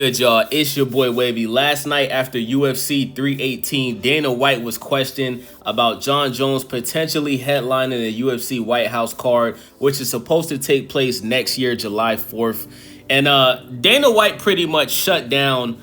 Good, y'all. It's your boy Wavy. Last night after UFC 318, Dana White was questioned about Jon Jones potentially headlining the UFC White House card, which is supposed to take place next year, July 4th. And Dana White pretty much shut down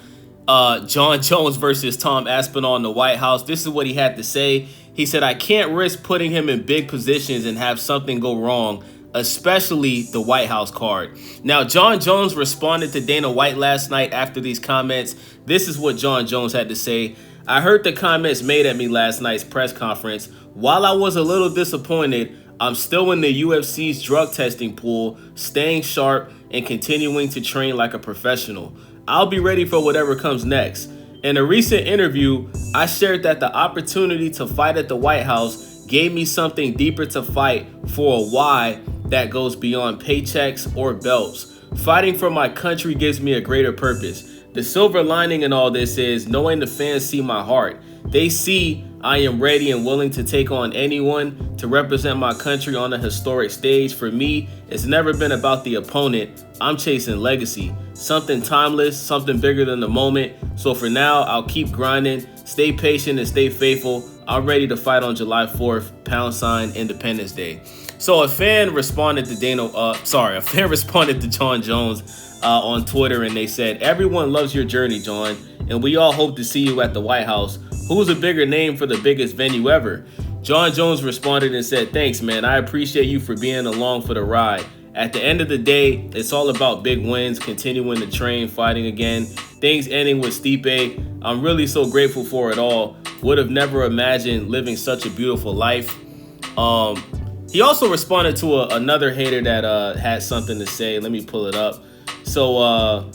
Jon Jones versus Tom Aspinall in the White House. This is what he had to say. He said, "I can't risk putting him in big positions and have something go wrong, especially the White House card." Now, Jon Jones responded to Dana White last night after these comments. This is what Jon Jones had to say. "I heard the comments made at me last night's press conference. While I was a little disappointed, I'm still in the UFC's drug testing pool, staying sharp and continuing to train like a professional. I'll be ready for whatever comes next." In a recent interview, I shared that the opportunity to fight at the White House gave me something deeper to fight for, a why that goes beyond paychecks or belts. Fighting for my country gives me a greater purpose. The silver lining in all this is knowing the fans see my heart. They see I am ready and willing to take on anyone to represent my country on a historic stage. For me, it's never been about the opponent. I'm chasing legacy, something timeless, something bigger than the moment. So for now, I'll keep grinding, stay patient and stay faithful. I'm ready to fight on July 4th, # Independence Day. So a fan responded to Jon Jones on Twitter, and they said, "Everyone loves your journey, Jon, and we all hope to see you at the White House. Who's a bigger name for the biggest venue ever?" Jon Jones responded and said, "Thanks, man. I appreciate you for being along for the ride. At the end of the day, it's all about big wins, continuing to train, fighting again, things ending with Stipe. I'm really so grateful for it all. Would have never imagined living such a beautiful life." He also responded to another hater that had something to say. Let me pull it up. So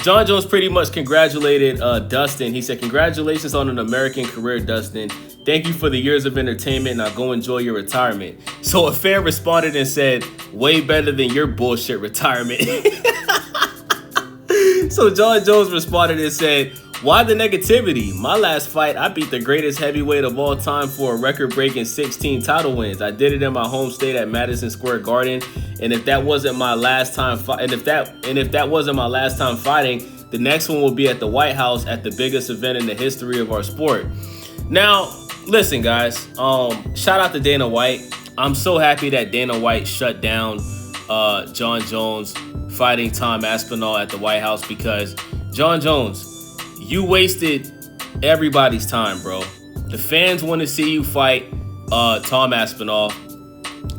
Jon Jones pretty much congratulated Dustin. He said, "Congratulations on an American career, Dustin. Thank you for the years of entertainment. Now go enjoy your retirement." So a fan responded and said, "Way better than your bullshit retirement." So Jon Jones responded and said, "Why the negativity? My last fight, I beat the greatest heavyweight of all time for a record-breaking 16 title wins. I did it in my home state at Madison Square Garden, and if that wasn't my last time fighting, the next one will be at the White House at the biggest event in the history of our sport." Now, listen, guys. Shout out to Dana White. I'm so happy that Dana White shut down Jon Jones fighting Tom Aspinall at the White House, because Jon Jones, you wasted everybody's time, bro. The fans want to see you fight Tom Aspinall.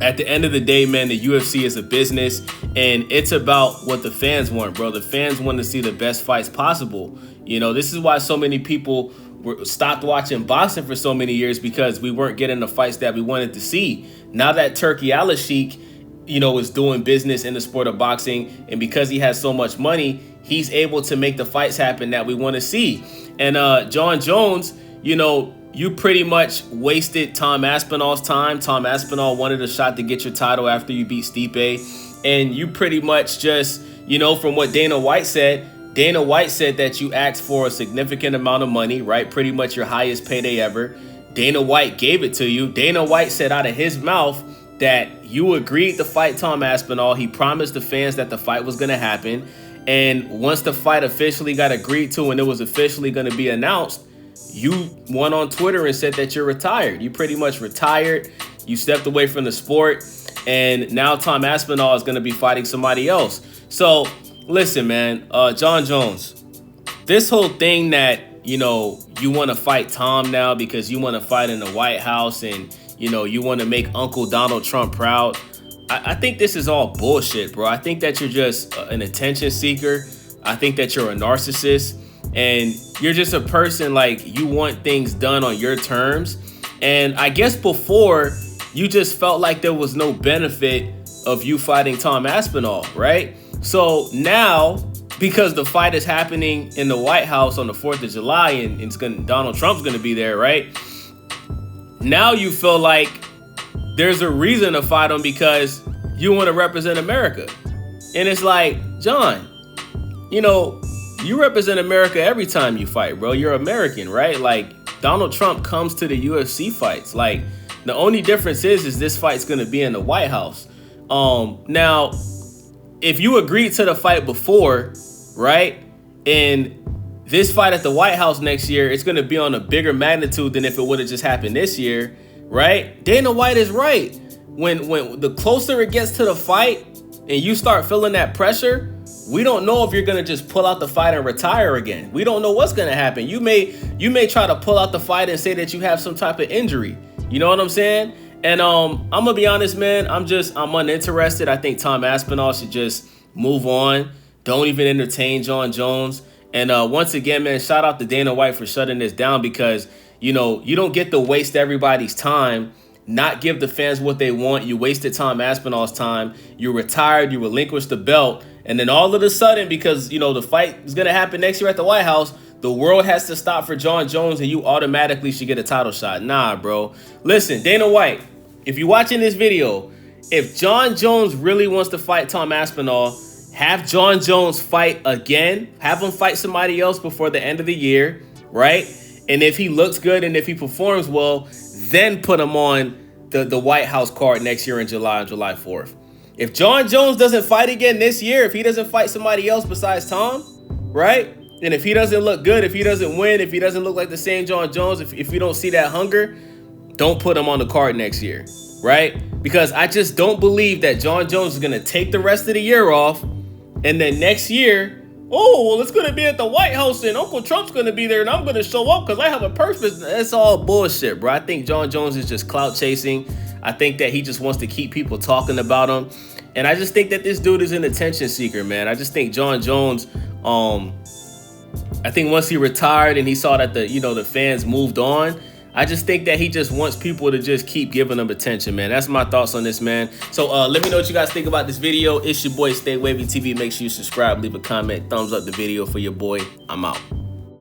At the end of the day, man, the UFC is a business, and it's about what the fans want, bro. The fans want to see the best fights possible. You know, this is why so many people stopped watching boxing for so many years, because we weren't getting the fights that we wanted to see. Now that Turkey Al-Sheikh, is doing business in the sport of boxing, and because he has so much money, he's able to make the fights happen that we want to see. And Jon Jones, you pretty much wasted Tom Aspinall's time. Tom Aspinall wanted a shot to get your title after you beat Stipe, and you pretty much just, from what Dana White said that you asked for a significant amount of money, right? Pretty much your highest payday ever. Dana White gave it to you. Dana White said out of his mouth that you agreed to fight Tom Aspinall. He promised the fans that the fight was going to happen. And once the fight officially got agreed to and it was officially going to be announced, you went on Twitter and said that you're retired. You pretty much retired. You stepped away from the sport. And now Tom Aspinall is going to be fighting somebody else. So listen, man, Jon Jones, this whole thing that, you want to fight Tom now because you want to fight in the White House, and, you want to make Uncle Donald Trump proud. I think this is all bullshit, bro. I think that you're just an attention seeker. I think that you're a narcissist, and you're just a person, like, you want things done on your terms. And I guess before, you just felt like there was no benefit of you fighting Tom Aspinall, right? So now, because the fight is happening in the White House on the 4th of July, and Donald Trump's going to be there, right? Now you feel like there's a reason to fight him because you want to represent America. And it's like, Jon, you represent America every time you fight, bro. You're American, right? Like, Donald Trump comes to the UFC fights. Like, the only difference is this fight's going to be in the White House. Now, if you agreed to the fight before, right? And this fight at the White House next year, it's going to be on a bigger magnitude than if it would have just happened this year, right? Dana White is right. When the closer it gets to the fight and you start feeling that pressure, we don't know if you're going to just pull out the fight and retire again. We don't know what's going to happen. You may try to pull out the fight and say that you have some type of injury. You know what I'm saying? And I'm going to be honest, man, I'm uninterested. I think Tom Aspinall should just move on. Don't even entertain Jon Jones. And once again, man, shout out to Dana White for shutting this down, because, you know, you don't get to waste everybody's time, not give the fans what they want. You wasted Tom Aspinall's time. You retired. You relinquished the belt. And then all of a sudden, because, you know, the fight is going to happen next year at the White House, the world has to stop for Jon Jones and you automatically should get a title shot. Nah, bro. Listen, Dana White, if you're watching this video, if Jon Jones really wants to fight Tom Aspinall, have Jon Jones fight again. Have him fight somebody else before the end of the year, right? And if he looks good and if he performs well, then put him on the White House card next year in July, on July 4th. If Jon Jones doesn't fight again this year, if he doesn't fight somebody else besides Tom, right? And if he doesn't look good, if he doesn't win, if he doesn't look like the same Jon Jones, if you don't see that hunger, don't put him on the card next year, right? Because I just don't believe that Jon Jones is going to take the rest of the year off, and then next year, oh, well, it's going to be at the White House and Uncle Trump's going to be there and I'm going to show up because I have a purpose. That's all bullshit, bro. I think Jon Jones is just clout chasing. I think that he just wants to keep people talking about him. And I just think that this dude is an attention seeker, man. I just think Jon Jones, I think once he retired and he saw that the fans moved on, I just think that he just wants people to just keep giving him attention, man. That's my thoughts on this, man. So let me know what you guys think about this video. It's your boy, Stay Wavy TV. Make sure you subscribe, leave a comment, thumbs up the video for your boy. I'm out.